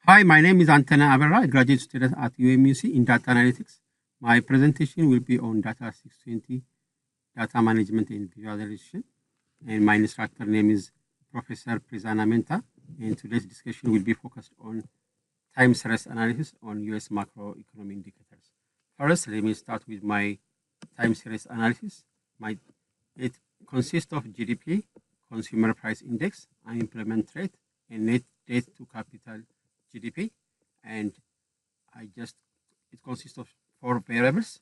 Hi, my name is Antena Aberra, a graduate student at UMUC in data analytics. My presentation will be on data 620, data management and visualization. And my instructor name is Professor Prizana Menta. And today's discussion will be focused on time series analysis on US macroeconomic indicators. First, let me start with my time series analysis. It consists of GDP, consumer price index, unemployment rate, and net debt to capital GDP, and it consists of 4 variables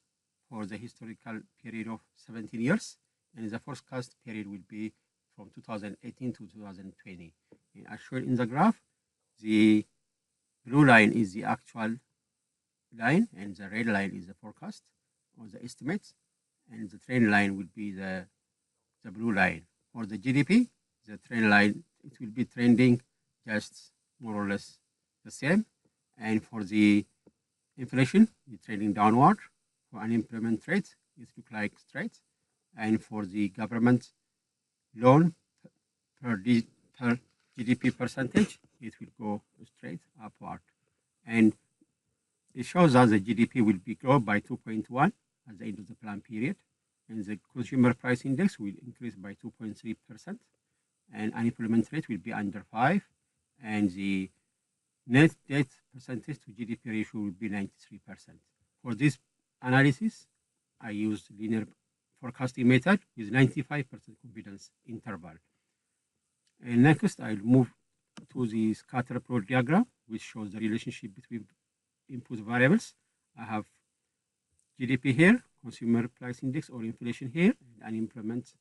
for the historical period of 17 years, and the forecast period will be from 2018 to 2020. And as shown in the graph, the blue line is the actual line, and the red line is the forecast or the estimates, and the trend line will be the blue line. For the GDP, the trend line, it will be trending just more or less the same. And for the inflation, it's trending downward. For unemployment rate, it looks like straight. And for the government loan per GDP percentage, it will go straight upward. And it shows us the GDP will be grow by 2.1 at the end of the plan period. And the consumer price index will increase by 2.3%. And unemployment rate will be under 5. And the net debt percentage to GDP ratio will be 93%. For this analysis, I used linear forecasting method with 95% confidence interval. And next, I'll move to the scatter plot diagram, which shows the relationship between input variables. I have GDP here, consumer price index or inflation here, and unemployment.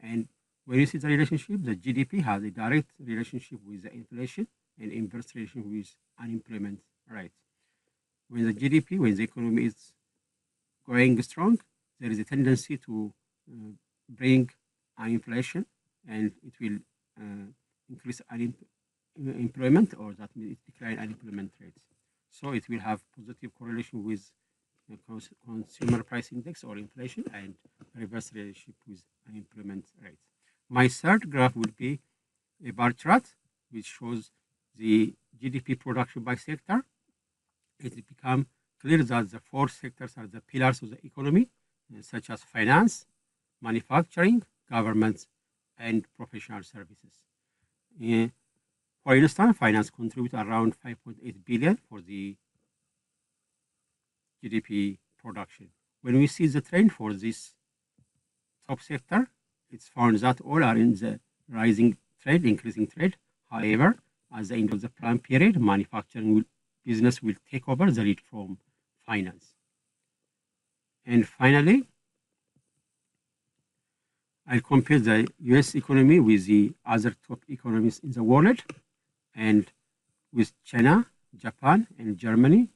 And when you see the relationship, the GDP has a direct relationship with the inflation and inverse relation with unemployment rate. When the GDP, when the economy is going strong, there is a tendency to bring inflation, and it will increase unemployment, or that means it decline unemployment rates. So it will have positive correlation with consumer price index or inflation, and reverse relationship with unemployment rate. My third graph will be a bar chart which shows the GDP production by sector. It will become clear that the 4 sectors are the pillars of the economy, such as finance, manufacturing, government, and professional services. For instance, finance contributes around 5.8 billion for the GDP production. When we see the trend for this top sector, it's found that all are in the rising trend, increasing trend. However, at the end of the plan period, manufacturing business will take over the lead from finance. And finally, I'll compare the US economy with the other top economies in the world, and with China, Japan, and Germany.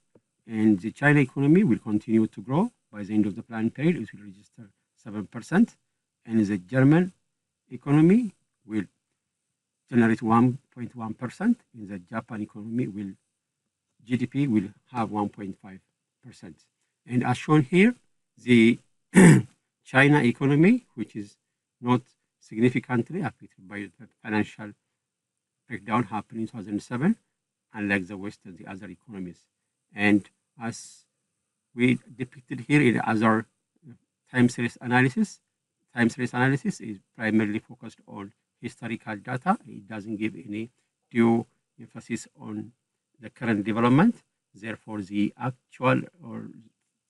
And the China economy will continue to grow. By the end of the plan period, it will register 7%. And the German economy will generate 1.1%. In the Japan economy, GDP will have 1.5%. And as shown here, the China economy, which is not significantly affected by the financial breakdown happened in 2007, unlike the West and the other economies. And as we depicted here in other time series analysis is primarily focused on historical data. It doesn't give any due emphasis on the current development. Therefore, the actual or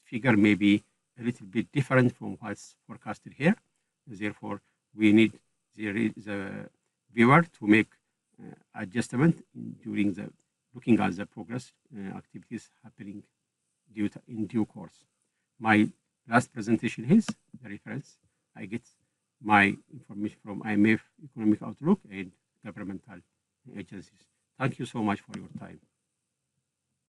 figure may be a little bit different from what's forecasted here. Therefore, we need the viewer to make adjustment during the looking at the progress activities happening in due course. My last presentation is the reference. I get my information from IMF Economic Outlook and governmental agencies. Thank you so much for your time.